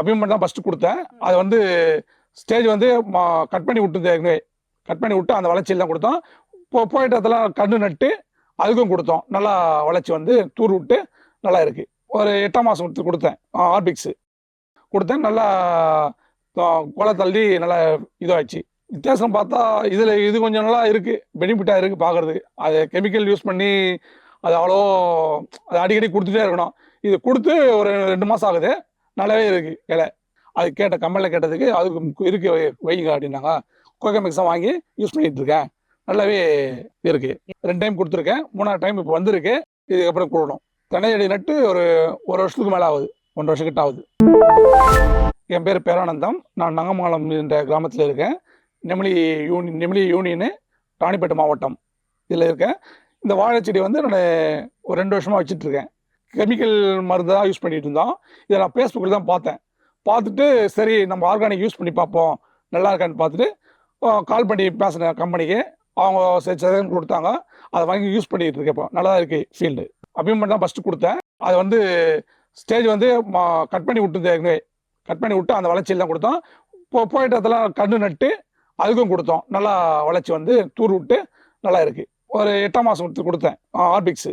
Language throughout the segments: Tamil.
அபிமெண்ட் தான் ஃபஸ்ட்டு கொடுத்தேன். அது வந்து ஸ்டேஜ் வந்து கட் பண்ணி விட்டுருந்தேன் ஏற்கனவே. கட் பண்ணி விட்டு அந்த வளர்ச்சியில் தான் கொடுத்தோம். போயிட்டு அதெல்லாம் கன்று நட்டு அதுக்கும் கொடுத்தோம். நல்லா வளர்ச்சி வந்து தூர் விட்டு நல்லா இருக்குது. ஒரு 8ஆம் மாதம் கொடுத்தேன். ஆர்பிக்ஸு கொடுத்தேன். நல்லா கொலை தள்ளி நல்லா இதாகிடுச்சு. வித்தியாசம் பார்த்தா இதில் இது கொஞ்சம் நல்லா இருக்குது, பெனிஃபிட்டாக இருக்குது பார்க்குறதுக்கு. அது கெமிக்கல் யூஸ் பண்ணி அது அவ்வளோ அது அடிக்கடி கொடுத்துட்டே இருக்கணும். இது கொடுத்து ஒரு 2 மாதம் ஆகுது. நல்லாவே இருக்குது இலை. அது கேட்ட கம்பெனியில் கேட்டதுக்கு அதுக்கு இருக்கு வைங்க அப்படின்னாங்க. கோகோமெக்ஸ் தான் வாங்கி யூஸ் பண்ணிகிட்டு இருக்கேன். நல்லாவே இருக்குது. 2 டைம் கொடுத்துருக்கேன். 3ஆவது டைம் இப்போ வந்திருக்கு. இதுக்கப்புறம் கொடுக்கணும். தென்னையடி நட்டு ஒரு வருஷத்துக்கு மேலே ஆகுது. 1 வருஷம் கிட்ட ஆகுது. என் பேர் பேரானந்தம். நான் நங்கமங்கலம் என்ற கிராமத்தில் இருக்கேன். நெமிலி யூனியனு, ராணிப்பேட்டை மாவட்டம் இதில் இருக்கேன். இந்த வாழைச்செடி வந்து நான் ஒரு 2 வருஷமாக வச்சுட்ருக்கேன். கெமிக்கல் மருந்து தான் யூஸ் பண்ணிகிட்டு இருந்தோம். இதை நான் ஃபேஸ்புக்கில் தான் பார்த்தேன். பார்த்துட்டு சரி நம்ம ஆர்கானிக் யூஸ் பண்ணி பார்ப்போம், நல்லா இருக்கான்னு பார்த்துட்டு கால் பண்ணி பேசினேன் கம்பெனிக்கு. அவங்க சஜஷன் கொடுத்தாங்க. அதை வாங்கி யூஸ் பண்ணிகிட்டு இருக்கேன். இப்போ நல்லா தான் இருக்குது ஃபீல்டு. அபிமெண்ட் தான் ஃபஸ்ட்டு கொடுத்தேன். அது வந்து ஸ்டேஜ் வந்து கட் பண்ணி விட்டுருந்தேன் ஏற்கனவே. கட் பண்ணி விட்டு அந்த வளர்ச்சியில் தான் கொடுத்தோம். போயிட்டு அதெல்லாம் கன்று நட்டு அதுக்கும் கொடுத்தோம். நல்லா வளர்ச்சி வந்து தூர் விட்டு நல்லா இருக்குது. ஒரு 8ஆம் மாதம் கொடுத்தேன். ஆர்பிக்ஸு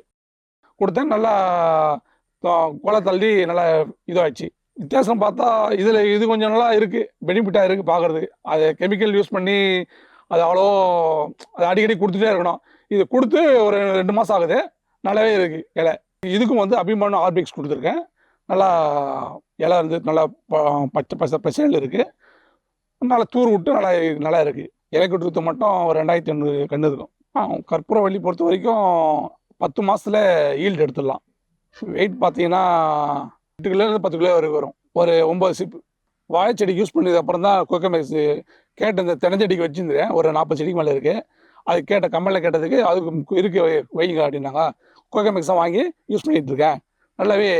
கொடுத்தேன். நல்லா கொலை தள்ளி நல்லா இதாகிடுச்சு. வித்தியாசம் பார்த்தா இதில் இது கொஞ்சம் நல்லா இருக்குது, பெனிஃபிட்டாக இருக்குது பார்க்குறதுக்கு. அது கெமிக்கல் யூஸ் பண்ணி அது அவ்வளோ அது அடிக்கடி கொடுத்துட்டே இருக்கணும். இது கொடுத்து ஒரு 2 மாதம் ஆகுது. நல்லாவே இருக்குது இலை. இதுக்கும் வந்து அபிமானம் ஆர்பிக்ஸ் கொடுத்துருக்கேன். நல்லா இலை வந்து நல்லா பச்சை பசையில் இருக்குது. நல்லா தூர் விட்டு நல்லா இருக்குது. இலை கொடுத்து மட்டும் ஒரு 2500 கன்று இருக்கும். கற்பூரவள்ளி பொறுத்த வரைக்கும் 10 மாதத்தில் ஈல்டு எடுத்துடலாம். வெயிட் பார்த்தீங்கன்னா 8 கிலோலேருந்து 10 கிலோ வரைக்கும் வரும். ஒரு 9 சிப்பு. வாழைச்செடி யூஸ் பண்ணது அப்புறம் தான் கோகோமெக்ஸ் கேட்ட இந்த தென்னஞ்செடிக்கு வச்சுருந்தேன். ஒரு 40 செடிக்கு மேலே இருக்குது. அது கேட்ட கம்பெனியில் கேட்டதுக்கு அதுக்கு இருக்கு வைங்க அப்படின்னாங்க. கோகோமெக்ஸ் தான் வாங்கி யூஸ் பண்ணிகிட்டு இருக்கேன். நல்லாவே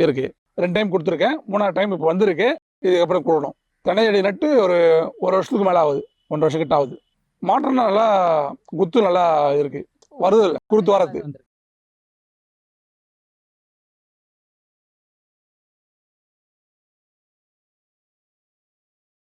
இருக்குது. 2 டைம் கொடுத்துருக்கேன். 3ஆவது டைம் இப்போ வந்திருக்கு. இதுக்கப்புறம் கொடுக்கணும். தென்னையடி நட்டு ஒரு வருஷத்துக்கு மேலே ஆகுது. 1 வருஷம் கிட்ட ஆகுது. மாற்றம் நல்லா குத்து நல்லா இருக்குது. வருது இல்லை குருத்து வரது.